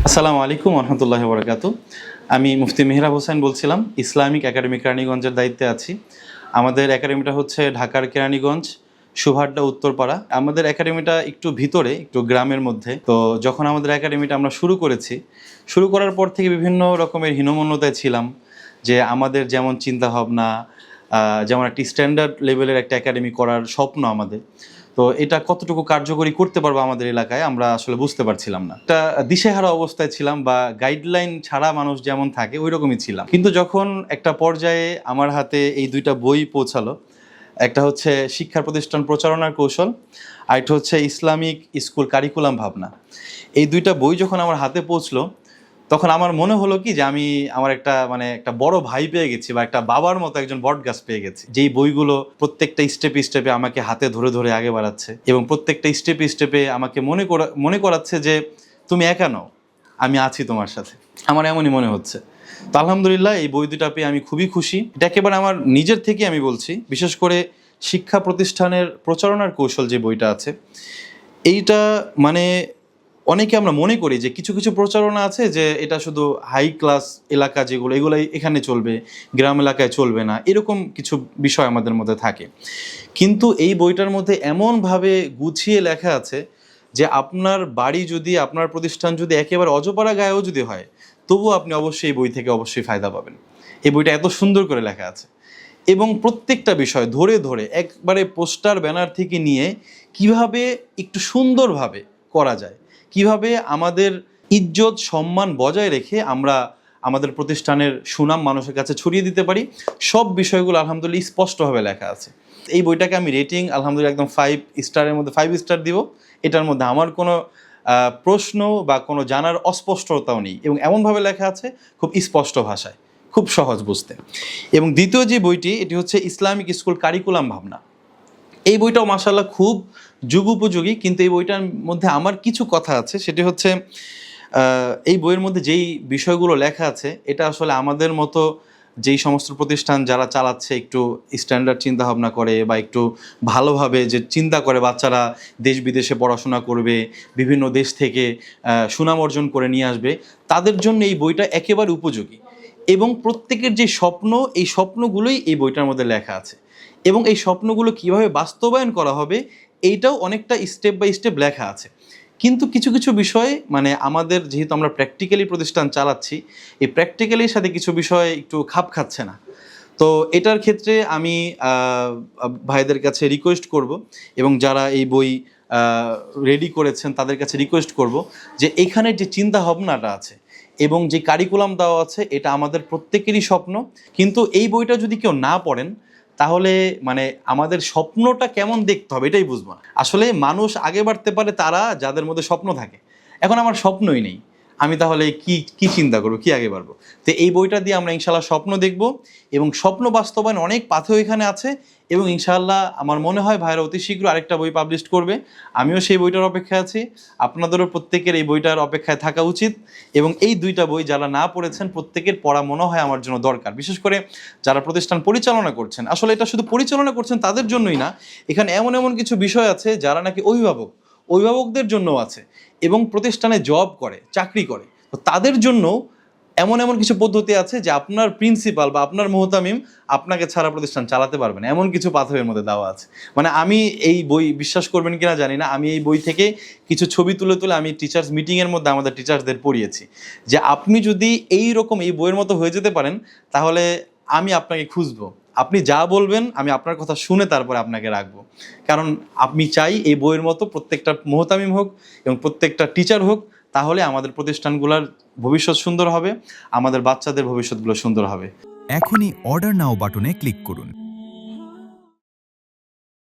আসসালামু আলাইকুম রহমতুল্লাহি ওয়া বারাকাতুহু। আমি মুফতি মেহরাব হোসেন বলছিলাম, ইসলামিক একাডেমি কেরানীগঞ্জের দায়িত্বে আছি। আমাদের একাডেমিটা হচ্ছে ঢাকার কেরানীগঞ্জ সুভাড্ডা উত্তরপাড়া। আমাদের একাডেমিটা একটু ভিতরে, একটু গ্রামের মধ্যে। তো যখন আমাদের একাডেমিটা আমরা শুরু করেছি, শুরু করার পর থেকে বিভিন্ন রকমের হীনমন্যতায় ছিলাম যে আমাদের যেমন চিন্তাভাবনা, যেমন একটি স্ট্যান্ডার্ড লেভেলের একটা একাডেমি করার স্বপ্ন আমাদের, তো এটা কতটুকু কার্যকরী করতে পারবো আমাদের এলাকায় আমরা আসলে বুঝতে পারছিলাম না। একটা দিশেহারা অবস্থায় ছিলাম, বা গাইডলাইন ছাড়া মানুষ যেমন থাকে ওই রকমই ছিলাম। কিন্তু যখন একটা পর্যায়ে আমার হাতে এই দুইটা বই পৌঁছালো, একটা হচ্ছে শিক্ষা প্রতিষ্ঠান প্রচারণার কৌশল, আর একটা হচ্ছে ইসলামিক স্কুল কারিকুলাম ভাবনা। এই দুইটা বই যখন আমার হাতে পৌঁছলো, তখন আমার মনে হলো কি যে আমি আমার একটা বড় ভাই পেয়ে গেছি, বা একটা বাবার মতো একজন বটগাছ পেয়ে গেছি, যেই বইগুলো প্রত্যেকটা স্টেপে স্টেপে আমাকে হাতে ধরে ধরে আগে বাড়াচ্ছে, এবং প্রত্যেকটা স্টেপে স্টেপে আমাকে মনে করাচ্ছে যে তুমি একা নও, আমি আছি তোমার সাথে। আমার এমনই মনে হচ্ছে। তো আলহামদুলিল্লাহ এই বই দুটা পেয়ে আমি খুবই খুশি। এটা একেবারে আমার নিজের থেকে আমি বলছি। বিশেষ করে শিক্ষা প্রতিষ্ঠানের প্রচারণার কৌশল যে বইটা আছে, এইটা মানে অনেকে আমরা মনে করি যে কিছু কিছু প্রচারণা আছে যে এটা শুধু হাই ক্লাস এলাকা যেগুলো, এগুলাই এখানে চলবে, গ্রাম এলাকায় চলবে না, এরকম কিছু বিষয় আমাদের মধ্যে থাকে। কিন্তু এই বইটার মধ্যে এমনভাবে গুছিয়ে লেখা আছে যে আপনার বাড়ি যদি, আপনার প্রতিষ্ঠান যদি একেবারে অজপাড়া গায়েও যদি হয়, তবুও আপনি অবশ্যই এই বই থেকে অবশ্যই ফায়দা পাবেন। এই বইটা এত সুন্দর করে লেখা আছে, এবং প্রত্যেকটা বিষয় ধরে ধরে একবারে পোস্টার ব্যানার থেকে নিয়ে কিভাবে একটু সুন্দরভাবে করা যায়, কিভাবে আমাদের ইজ্জত সম্মান বজায় রেখে আমরা আমাদের প্রতিষ্ঠানের সুনাম মানুষের কাছে ছড়িয়ে দিতে পারি, সব বিষয়গুলো আলহামদুলিল্লাহ স্পষ্টভাবে লেখা আছে। এই বইটাকে আমি রেটিং আলহামদুলিল্লাহ একদম 5 স্টারের মধ্যে 5 স্টার দিব। এটার মধ্যে আমার কোনো প্রশ্ন বা কোনো জানার অস্পষ্টতাও নেই, এবং এমনভাবে লেখা আছে খুব স্পষ্ট ভাষায়, খুব সহজ বুঝতে। এবং দ্বিতীয় যে বইটি, এটি হচ্ছে ইসলামিক স্কুল কারিকুলাম ভাবনা। এই বইটাও মাশাআল্লাহ খুব যুগোপযোগী, কিন্তু এই বইটার মধ্যে আমার কিছু কথা আছে। সেটি হচ্ছে এই বইয়ের মধ্যে যেই বিষয়গুলো লেখা আছে, এটা আসলে আমাদের মতো যেই সমস্ত প্রতিষ্ঠান যারা চালাচ্ছে, একটু স্ট্যান্ডার্ড চিন্তাভাবনা করে বা একটু ভালোভাবে যে চিন্তা করে বাচ্চারা দেশ বিদেশে পড়াশোনা করবে, বিভিন্ন দেশ থেকে সুনাম অর্জন করে নিয়ে আসবে, তাদের জন্য এই বইটা একেবারে উপযোগী। এবং প্রত্যেকের যে স্বপ্ন, এই স্বপ্নগুলোই এই বইটার মধ্যে লেখা আছে, এবং এই স্বপ্নগুলো কিভাবে বাস্তবায়ন করা হবে এইটাও অনেকটা স্টেপ বাই স্টেপ লেখা আছে। কিন্তু কিছু কিছু বিষয় আমাদের, যেহেতু আমরা প্র্যাকটিক্যালি প্রতিষ্ঠান চালাচ্ছি, এই প্র্যাকটিক্যালির সাথে কিছু বিষয় একটু খাপ খাচ্ছে না। তো এটার ক্ষেত্রে আমি ভাইদের কাছে রিকোয়েস্ট করব, এবং যারা এই বই রেডি করেছেন তাদের কাছে রিকোয়েস্ট করব যে এখানে যে চিন্তা ভাবনাটা আছে এবং যে কারিকুলাম দেওয়া আছে, এটা আমাদের প্রত্যেকেরই স্বপ্ন। কিন্তু এই বইটা যদি কেউ না পড়েন, তাহলে আমাদের স্বপ্নটা কেমন দেখতে হবে এটাই বুঝবো না। আসলে মানুষ আগে বাড়তে পারে তারা যাদের মধ্যে স্বপ্ন থাকে। এখন আমার স্বপ্নই নেই, আমি তাহলে কি চিন্তা করবো, কি আগে বাড়বো? তো এই বইটা দিয়ে আমরা ইনশাল্লাহ স্বপ্ন দেখব, এবং স্বপ্ন বাস্তবায়ন অনেক পাথেয় এখানে আছে। এবং ইনশাআল্লাহ আমার মনে হয় ভাইরা অতি শীঘ্র আরেকটা বই পাবলিশ করবে। আমিও সেই বইটার অপেক্ষায় আছি, আপনাদেরও প্রত্যেকের এই বইটার অপেক্ষায় থাকা উচিত। এবং এই দুইটা বই যারা না পড়েছেন, প্রত্যেকের পড়া মনে হয় আমার জন্য দরকার। বিশেষ করে যারা প্রতিষ্ঠান পরিচালনা করছেন, আসলে এটা শুধু পরিচালনা করছেন তাদের জন্যই না, এখানে এমন এমন কিছু বিষয় আছে যারা নাকি অভিভাবকদের জন্যও আছে, এবং প্রতিষ্ঠানে জব করে, চাকরি করে, তো তাদের জন্য এমন এমন কিছু পদ্ধতি আছে যে আপনার প্রিন্সিপাল বা আপনার মোহতামিম আপনাকে ছাড়া প্রতিষ্ঠান চালাতে পারবে না, এমন কিছু পাথরের মধ্যে দেওয়া আছে। আমি এই বই, বিশ্বাস করবেন কিনা জানি না, আমি এই বই থেকে কিছু ছবি তুলে তুলে আমি টিচার্স মিটিংয়ের মধ্যে আমাদের টিচার্সদের পড়িয়েছি যে আপনি যদি এই রকম এই বইয়ের মতো হয়ে যেতে পারেন, তাহলে আমি আপনাকে খুঁজবো, আপনি যা বলবেন আমি আপনার কথা শুনে তারপরে আপনাকে রাখবো। কারণ আমি চাই এই বইয়ের মতো প্রত্যেকটা মোহতামিম হোক এবং প্রত্যেকটা টিচার হোক, তাহলে আমাদের প্রতিষ্ঠানগুলোর ভবিষ্যৎ সুন্দর হবে, আমাদের বাচ্চাদের ভবিষ্যৎগুলো সুন্দর হবে। এখনই অর্ডার নাও বাটনে ক্লিক করুন।